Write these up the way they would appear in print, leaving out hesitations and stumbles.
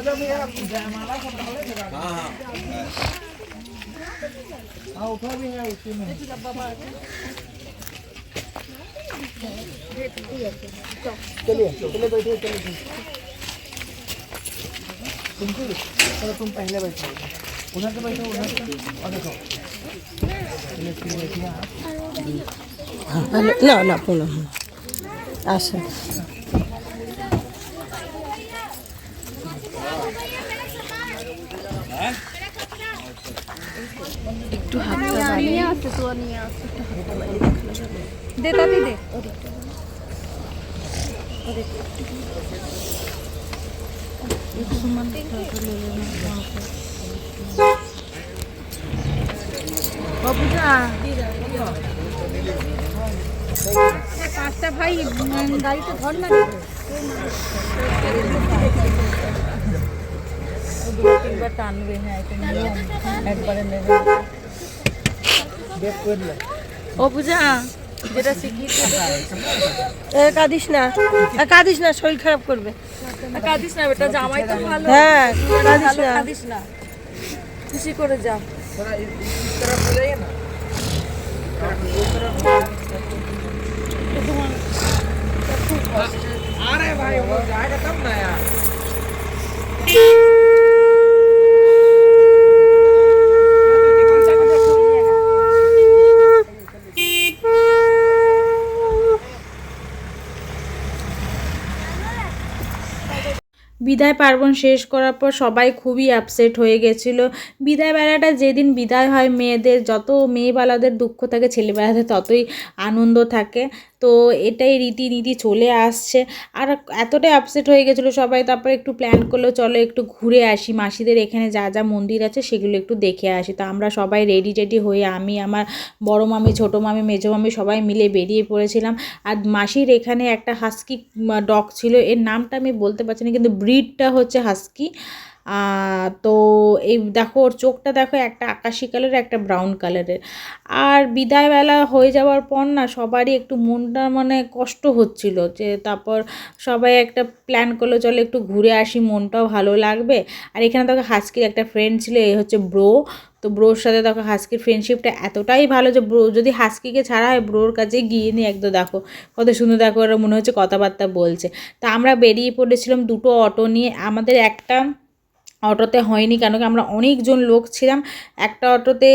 चलिए चलिए बैठिए चलिए तुम पहले बैठो उधर से बैठो उधर से और देखो না না পুনঃ আসে একটু হাতটা বাড়িয়ে আছে তো নিয়ে আসছে একটু হাতটা বাড়িয়ে দে দাদি দে বাবুটা পাঁচটা ভাই গাড়িতে ধর না তিনবার টানবে হ্যাঁ একবারে নেবে ও পূজা যেটা শিখিয়েছে কাঁদিস না শরীর খারাপ করবে কাঁদিস না বেটা জামাই তো ভালো হ্যাঁ কাঁদিস না খুশি করে যা अरे भाई वो जाएगा तब ना यार বিদায় পার্বণ শেষ করার পর সবাই খুবই আপসেট হয়ে গেছিলো। বিদায়বেলাটা যেদিন বিদায় হয় মেয়েদের, যত মেয়েবেলাদের দুঃখ থাকে ছেলেবেলাতে ততই আনন্দ থাকে। তো এটাই রীতিনীতি চলে আসছে। আর এতটাই আপসেট হয়ে গেছিলো সবাই, তারপরে একটু প্ল্যান করলো চলো একটু ঘুরে আসি, মাসিদের এখানে যা যা মন্দির আছে সেগুলো একটু দেখে আসি। তো আমরা সবাই রেডি টেডি হয়ে আমি, আমার বড় মামি, ছোটো মামি, মেজো মামি সবাই মিলে বেরিয়ে পড়েছিলাম। আর মাসির এখানে একটা হাস্কি ডগ ছিল, এর নামটা আমি বলতে পারছি না, কিন্তু ব্রিডটা হচ্ছে হাস্কি। তো এই দেখো ওর চোখটা দেখো, একটা আকাশি কালারের একটা ব্রাউন কালারের। আর বিদায়বেলা হয়ে যাওয়ার পর না সবারই একটু মনটা মানে কষ্ট হচ্ছিল, যে তারপর সবাই একটা প্ল্যান করলো চলো একটু ঘুরে আসি, মনটাও ভালো লাগবে। আর এখানে দেখো হাস্কির একটা ফ্রেন্ড ছিল, এই হচ্ছে ব্রো। তো ব্রোর সাথে দেখো হাস্কির ফ্রেন্ডশিপটা এতটাই ভালো যে ব্রো যদি হাস্কিকে ছাড়া হয় ব্রোর কাছে গিয়ে নিয়ে একদম দেখো কত সুন্দর, দেখো ওরা মনে হচ্ছে কথাবার্তা বলছে। তা আমরা বেরিয়ে পড়েছিলাম দুটো অটো নিয়ে। আমাদের একটা অটোতে হয়নি, কেন কি আমরা অনেকজন লোক ছিলাম। একটা অটোতে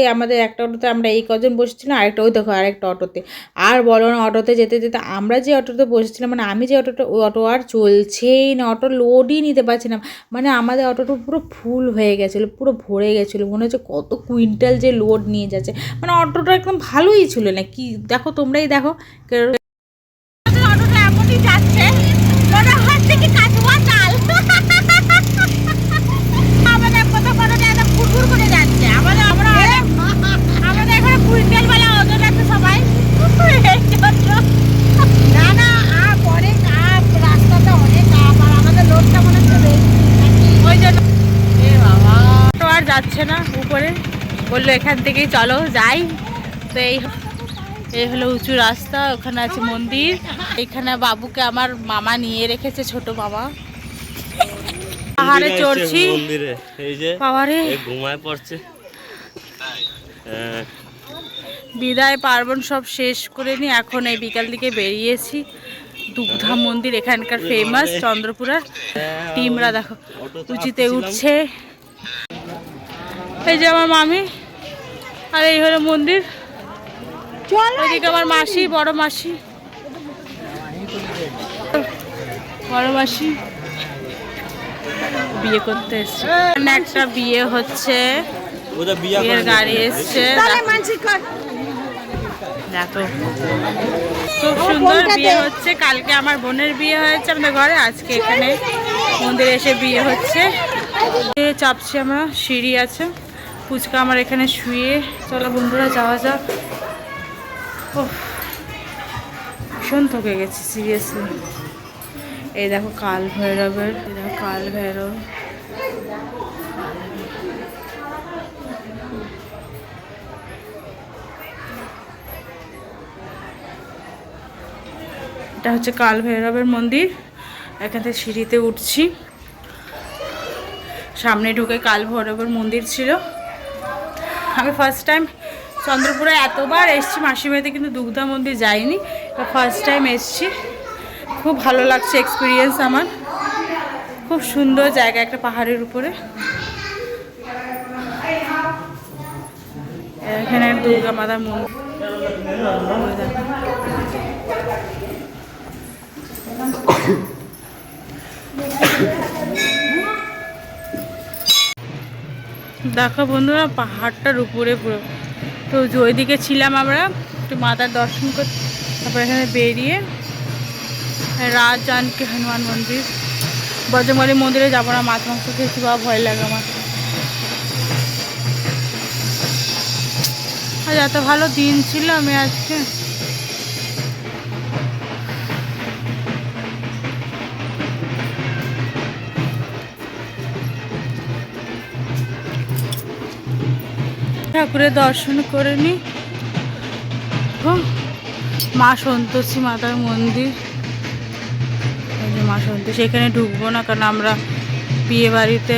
আমরা এই কজন বসেছিলাম, আরেকটা ওই দেখো আরেকটা অটোতে। আর বলো না, অটোতে যেতে যেতে আমরা যে অটোতে বসেছিলাম, মানে আমি যে অটোটা, ওই অটো আর চলছেই না, অটো লোডই নিতে পারছিলাম। মানে আমাদের অটোটা পুরো ফুল হয়ে গেছিলো, পুরো ভরে গেছিলো, মনে হচ্ছে কত কুইন্টাল যে লোড নিয়ে যাচ্ছে। মানে অটোটা একদম ভালোই ছিল না, কি দেখো তোমরাই দেখো অটোটা এমনই যাচ্ছে মনে হচ্ছে কি কাটুয়া চাল। যাচ্ছে না উপরে, বললো এখান থেকেই চলো যাই। তো এই হলো উঁচু রাস্তা, ওখানে আছে মন্দির। এখানে বাবুকে আমার মামা নিয়ে রেখেছে, ছোট মামা। পাহাড়ে চড়ছি, পাহাড়ে ঘুমায় পড়ছে। বিদায় পার্বণ সব শেষ করে নি, এখন এই বিকাল দিকে বেরিয়েছি। দুগ্ধা মন্দির এখানকার ফেমাস, চন্দ্রপুরার। টিমরা দেখো উঁচুতে উঠছে। এই যে আমার মামি, আর এই হলো মন্দির। ওইদিকে আমার মাসি, বড় মাসি বিয়ে করতে এসছে। একটা বিয়ে হচ্ছে, বিয়ের গাড়ি এসছে। দেখো খুব সুন্দর বিয়ে হচ্ছে। কালকে আমার বোনের বিয়ে হয়েছে আমাদের ঘরে, আজকে এখানে মন্দিরে এসে বিয়ে হচ্ছে। চাপছি আমরা, সিঁড়ি আছে। ফুচকা আমার এখানে শুয়ে, চলো বন্ধুরা যাওয়া যাক। ভীষণ থকে গেছি সিরিয়াসলি। এই দেখো কাল ভৈরবের, কাল ভৈরব। এটা হচ্ছে কাল ভৈরবের মন্দির। এখান থেকে সিঁড়িতে উঠছি। সামনে ঢুকে কাল ভৈরবের মন্দির ছিল। আমি ফার্স্ট টাইম চন্দ্রপুরে এতবার এসেছি মাসির বাড়িতে, কিন্তু দুগ্ধা মন্দির যাইনি, ফার্স্ট টাইম এসেছি। খুব ভালো লাগছে এক্সপিরিয়েন্স আমার, খুব সুন্দর জায়গা, একটা পাহাড়ের উপরে। এখানে দুর্গা মাতার মন্দির, দেখো বন্ধুরা পাহাড়টার উপরে পুরো। তো ওইদিকে ছিলাম আমরা, একটু মাতার দর্শন করে তারপর এখানে বেরিয়ে রাজ জানকী হনুমান মন্দির, বজরংবলী মন্দিরে যাবো না, মাছ মাংস খেয়েছি বা ভয় লাগে আমার। আজ এত ভালো দিন ছিল, আমি আজকে ঠাকুরের দর্শন করে নি। মা সন্তোষী মাতার মন্দির, মা সন্তোষী, এখানে ঢুকবো না কারণ আমরা বিয়ে বাড়িতে।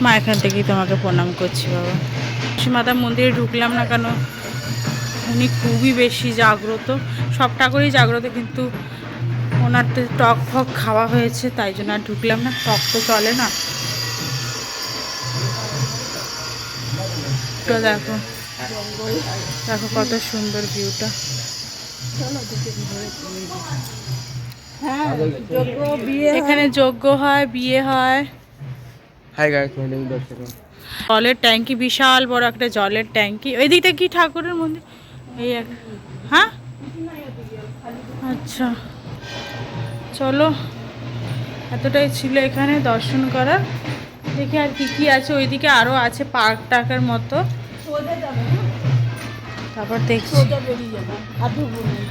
মা এখান থেকেই তোমাকে প্রণাম করছি বাবা। মাতার মন্দিরে ঢুকলাম না কেন, উনি খুবই বেশি জাগ্রত, সব ঠাকুরই জাগ্রত, কিন্তু ওনার তো টক ফক খাওয়া হয়েছে তাই জন্য আর ঢুকলাম না, টক তো চলে না। তো দেখো দেখো কত সুন্দর ভিউটা। এখানে যজ্ঞ হয়, বিয়ে হয়। জলের ট্যাঙ্কি, বিশাল বড় একটা জলের ট্যাঙ্কি। ওই দিকটা কি ঠাকুরের মন্দির? এই এক, হ্যাঁ আচ্ছা চলো, এতটাই ছিল এখানে দর্শন করার। দেখি আর কি কি আছে, ওইদিকে আরো আছে পার্ক টার্কের মতো, তারপর দেখছি।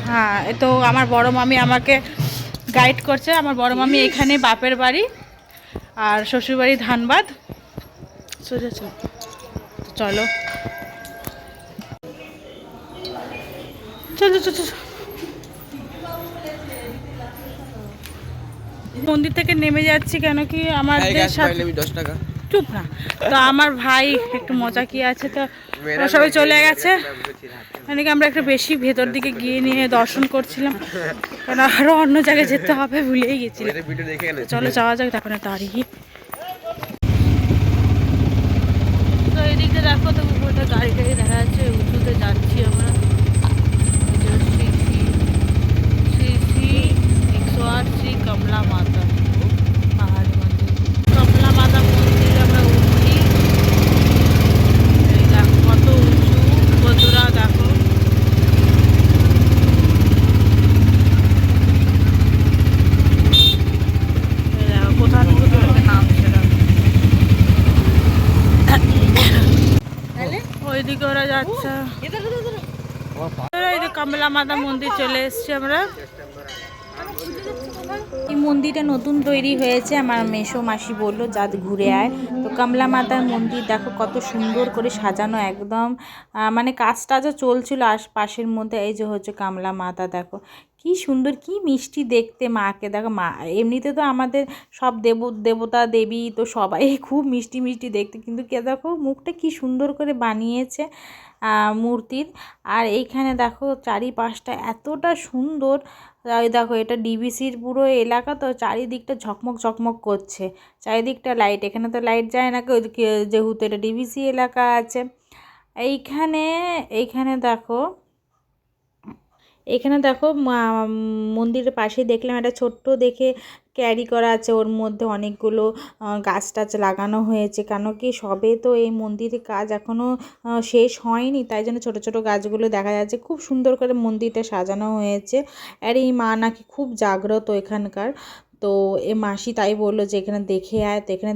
হ্যাঁ, এ তো আমার বড় মামি আমাকে গাইড করছে। আমার বড় মামি এখানে বাপের বাড়ি, আর শ্বশুর বাড়ি ধানবাদ। সোজা চলো, চলো চলো চলো। মন্দির থেকে নেমে যাচ্ছি কেন কি আমাদের সাথে 10 টাকা, চুপ না। তো আমার ভাই একটু মজা কি আছে, তো সবাই চলে গেছে, মানে কি আমরা একটু বেশি ভেতর দিকে গিয়ে নিয়ে দর্শন করছিলাম, কারণ আরো অন্য জায়গায় যেতে হবে, ভুলেই গেছিলাম। চলো যাওয়া যাক, তখন দাঁড়িয়ে। তো এদিকে দেখো তো উপরটা গাড়ি টাড়ি দেখা যাচ্ছে, উঁচুতে যাচ্ছি আমরা। শ্রী 108 শ্রী কমলা মাতা পাহাড়ি মন্দির, কমলা মাতা মন্দির আমরা উঠছি। এই দেখো কত উঁচু, বন্ধুরা দেখো। এই দেখো কোথা থেকে তোমাকে নামছে না, ওইদিকে ওরা যাচ্ছে। এই যে কমলা মাতা মন্দির চলে এসছি আমরা। এই মন্দিরটা নতুন তৈরি হয়েছে, আমার মেসো মাসি বললো যা ঘুরে আয়। তো কমলা মাতার মন্দির দেখো কত সুন্দর করে সাজানো একদম, মানে কাজটাজও চলছিল আশপাশের মধ্যে। এই যে হচ্ছে কমলা মাতা, দেখো কি সুন্দর, কি মিষ্টি দেখতে মাকে। দেখো মা এমনিতে তো আমাদের সব দেবতা দেবী তো সবাই খুব মিষ্টি মিষ্টি দেখতে, কিন্তু কে দেখো মুখটা কি সুন্দর করে বানিয়েছে মূর্তির। আর এইখানে দেখো চারিপাশটা এতটা সুন্দর। ওই দেখো এটা ডিবিসির পুরো এলাকা, তো চারিদিকটা ঝকমক ঝকমক করছে, চারিদিকটা লাইট। এখানে তো লাইট যায় না যেহেতু এটা ডিবিসি এলাকা আছে। এইখানে দেখো, এখানে দেখো মন্দিরের পাশে দেখলাম একটা ছোট্ট দেখে ক্যারি করা আছে, ওর মধ্যে অনেকগুলো গাছ টাছ লাগানো হয়েছে, কেন কি সবে তো এই মন্দিরের কাজ এখনও শেষ হয়নি, তাই জন্য ছোটো ছোটো গাছগুলো দেখা যাচ্ছে। খুব সুন্দর করে মন্দিরটা সাজানো হয়েছে। আর এই মা নাকি খুব জাগ্রত এখানকার। তো এ মাসি তাই বললো যে এখানে দেখে আয়, তো এখানে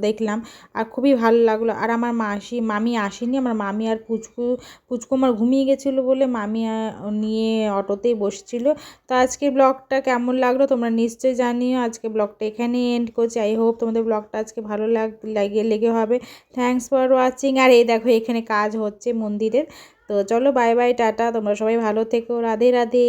দেখলাম আর খুবই ভালো লাগলো। আর আমার মামি আসেনি, আমার মামি আর পুচকু আমার ঘুমিয়ে গেছিলো বলে মামি নিয়ে অটোতেই বসছিল। তো আজকে ব্লগটা কেমন লাগলো তোমরা নিশ্চয়ই জানিও। আজকে ব্লগটা এখানেই এন্ড করছি। আই হোপ তোমাদের ব্লগটা আজকে ভালো লেগে হবে। Thanks for watching. আর এই দেখো এখানে কাজ হচ্ছে মন্দিরের। তো চলো বাই বাই, টাটা, তোমরা সবাই ভালো থেকো, রাধে রাধে।